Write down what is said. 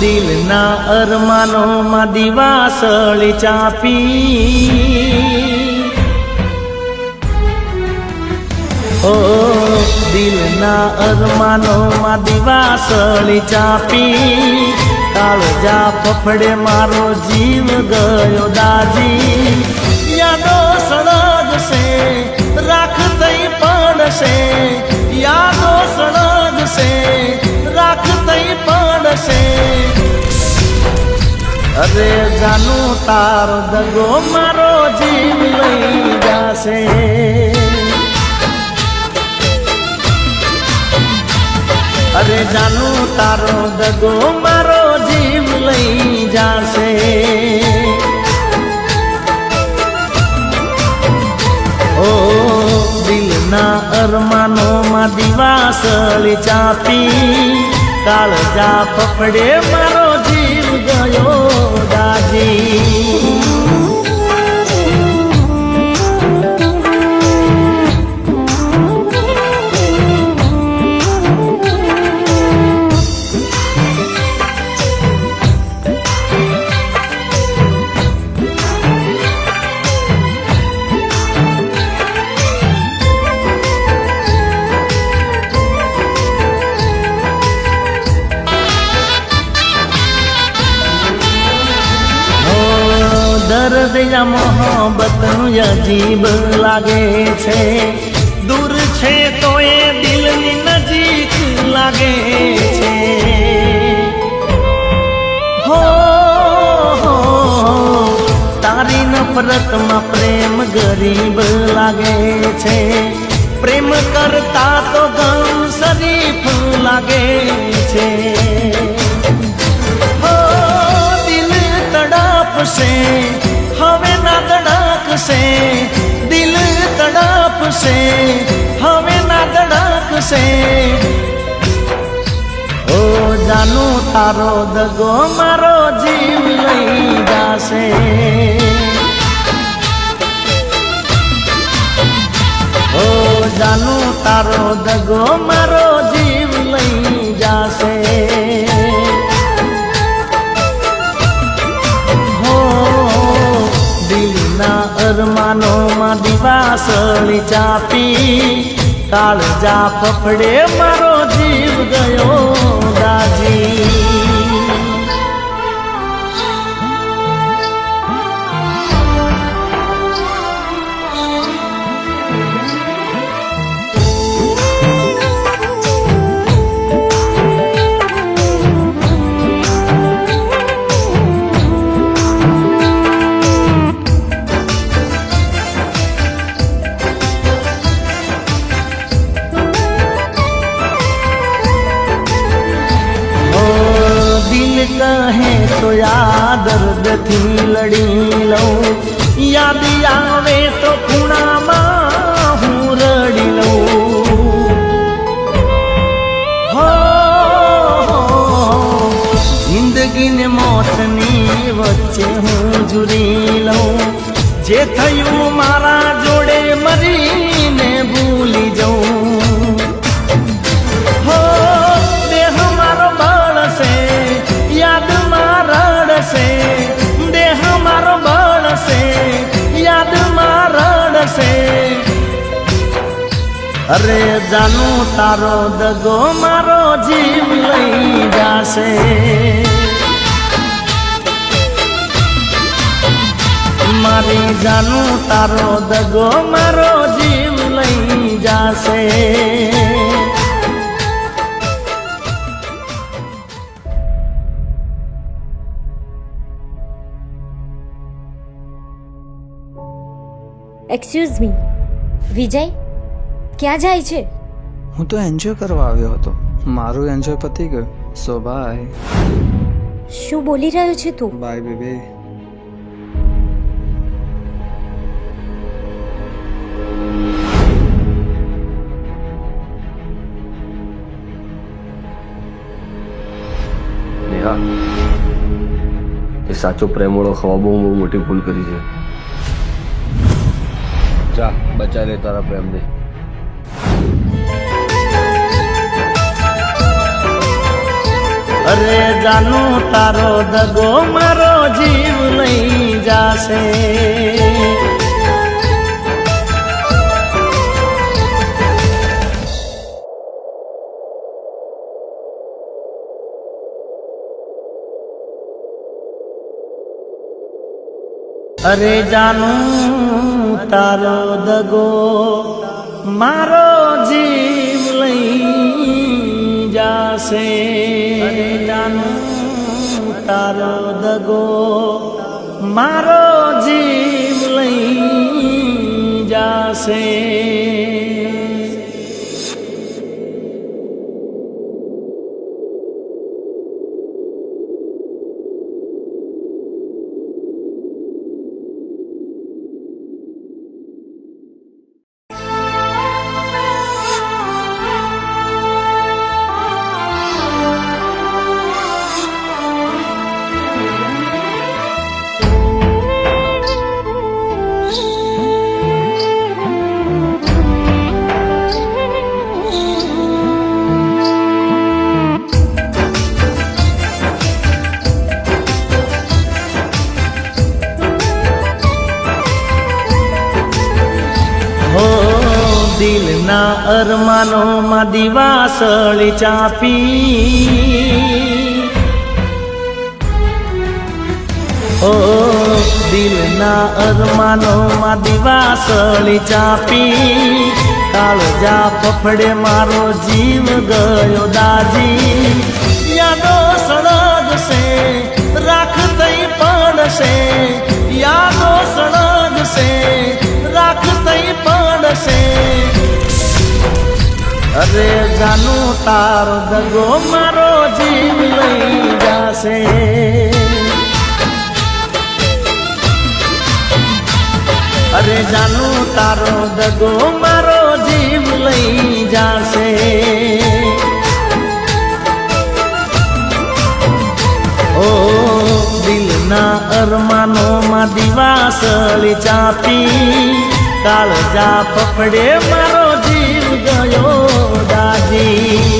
દિલના અરમાનોમાં દિવાસળી ચાપી, ઓ દિલના અરમાનોમાં દિવાસળી ચાપી, કાળજા ફફડે મારો જીવ ગયો દાજી. યાદો સળગશે રાખ થઈ પડશે, યાદો સળગશે રાખ થઈ પડશે. અરે જાનું તારો દગો મારો જીવ લઈ જાશે. અરે જાનું તારો દગો મારો જીવ લઈ જાશે. ઓ દિલના અરમાનોમાં દિવાસળી ચાપી, કાળજા ફફડે મારો જીવ ગયો દાજી. દર્દ યા મોહબ્બતનું અજીબ લાગે છે, દૂર છે તો એ દિલની નજીક લાગે છે. હો તારી નફરતમાં પ્રેમ ગરીબ લાગે છે, પ્રેમ કરતા તો ગમ શરીફ લાગે છે. દિલ તડપશે હવે ના ધડકશે, દિલ તડપશે હવે ના ધડકશે. ઓ જાનું તારો દગો મારો જીવ લઈ જાશે. ઓ જાનું તારો દગો મારો જીવ લઈ જાશે. અરમાનોમાં દિવાસળી ચાપી, કાળજા ફફડે મારો જીવ ગયો દાજી. કહે તો આ દર્દથી લડી લઉં, યાદ આવે તો ખૂણામાં હું રડી લઉં. હો જિંદગીને મોતની વચ્ચે હું ઝૂરી લઉં, જે થયું મારા જોડે મરીને ભૂલી જઉં. હો દેહ મારો બળશે યાદમાં રડશે, દેહ મારો બળશે યાદમાં રડશે. અરે જાનું તારો દગો મારો જીવ લઈ જાશે. મારી જાનું તારો દગો મારો જીવ લઈ જાશે. એક્સક્યુઝ મી, વિજય ક્યાં જાય છે? હું તો એન્જોય કરવા આવ્યો હતો. મારું એન્જોય પતી ગયું. So bye. શું બોલી રહ્યો છે તું? By baby. નેહા, એ સાચો પ્રેમ ઓળખવા બહુ મોટી ભૂલ કરી છે. જા બચા લે તારા પ્રેમને. અરે જાનું તારો દગો મારો જીવ લઈ જાશે. અરે જાનું તારો દગો મારો જીવ લઈ જાશે. અરે જાનું તારો દગો મારો જીવ લઈ જાશે. દિલના અરમાનોમાં દિવાસળી ચાપી. ઓ દિલના અરમાનોમાં દિવાસળી ચાપી. કાળજા ફફડે મારો જીવ ગયો દાજી. યાદો સળગશે રાખ થઈ પડશે. યાદો સળગશે રાખ થઈ પડશે. અરે જાનું તારો દગો મારો જીવ લઈ જાશે. અરે જાનું તારો દગો મારો જીવ લઈ જાશે. ઓ દિલના અરમાનોમાં દિવાસળી ચાપી. કાળજા પકડે મારો જીવ ગયો દાજી.